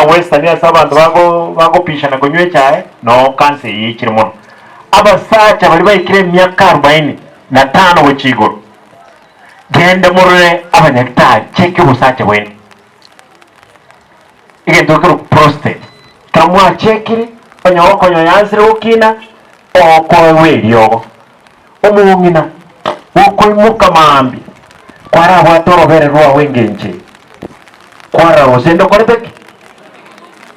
western ya abantu bago pishana kunywe chae no kanse yikire muno abasacha bali bayikire emyaka 45 wechigoro genda murure abanyakitaji cheke ubusacha bwene igendo kero prostate kamwa chekire onyo yansire ukina okowe lyogo omungina ukoimuka mambi kwara bwatorobere rwa wengenje kwara osendo koreteki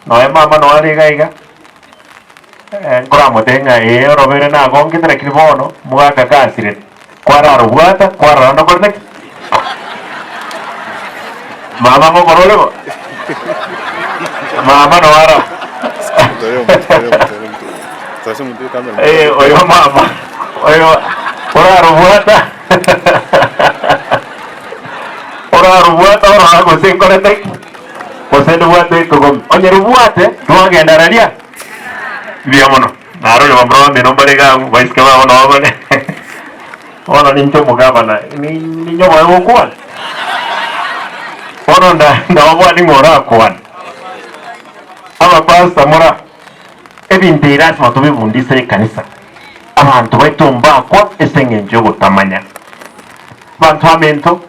no mama no aligaiga ngoramo tenga robere na gongitera kiribono mugaka kasire kwara rubwata kwara no koreteki mama mo korolego mama no ara oyo mama oyo ora rubwata ora go sin koreteki osendo bwate ko onye rubwate twagenda ralia biamono naro le bambro me no barega vais que va no bane ono nincho mugabana ninyo wa kwa ono nda wa ni ngora kwa aba pasta mora ebindira smato bibundise kanisa abantu baitumba kwa esengenjo gutamanya bantu amento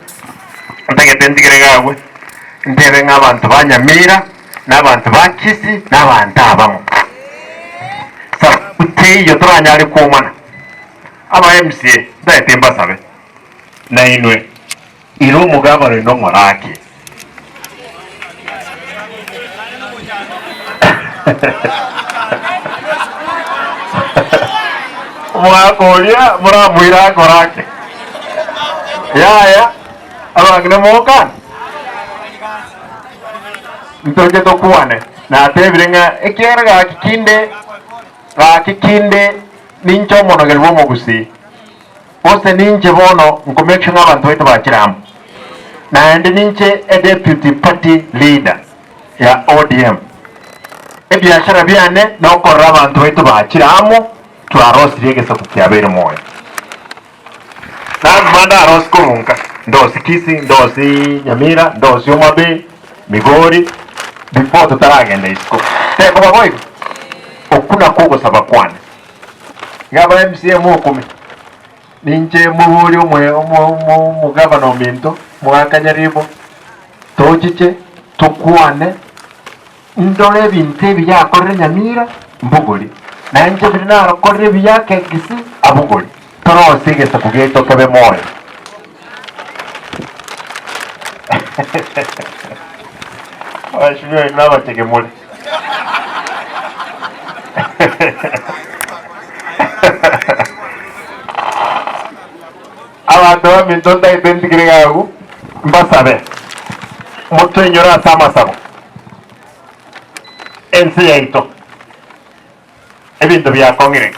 ntegetendigeregawe ndebe nk'abantu banyamira n'abantu bakisi n'abantu abamo utiyo turanyari kumana aba MCA ndayitemba sabe na inwe iro umugabano no nkoraki mwakolia muramwira nkoraki yaya abangine mokan ntoke tokuane na tebirenga ekera ga kikinde nincho mono gelbo mogusi ose ninche bono nkomekyo n'abantu baitu bakiramu na ndi ninche deputy party leader ya ODM ebyashara byane nokorra abantu baitu bakiramu twarosire gesa kukyabere moyo na manda aros kurunka ndosi kisi ndosi nyamira ndosi omabe migori before tutaragenda isiko teko baboy okuna kogo sabakwane ngaba MCA mukumi ninche muhuri mu government mwakanyaribo tochiche tukwane ndore binte byakorre nyamira mbuguri nanje birina korre byake gisi abuguri toro sigesa kugeto kebe moyo ashibyo inaba tegemule abantu bamintonda identigregagu mbasabe muto inyora samasabo ensi yaito ebintu byakongere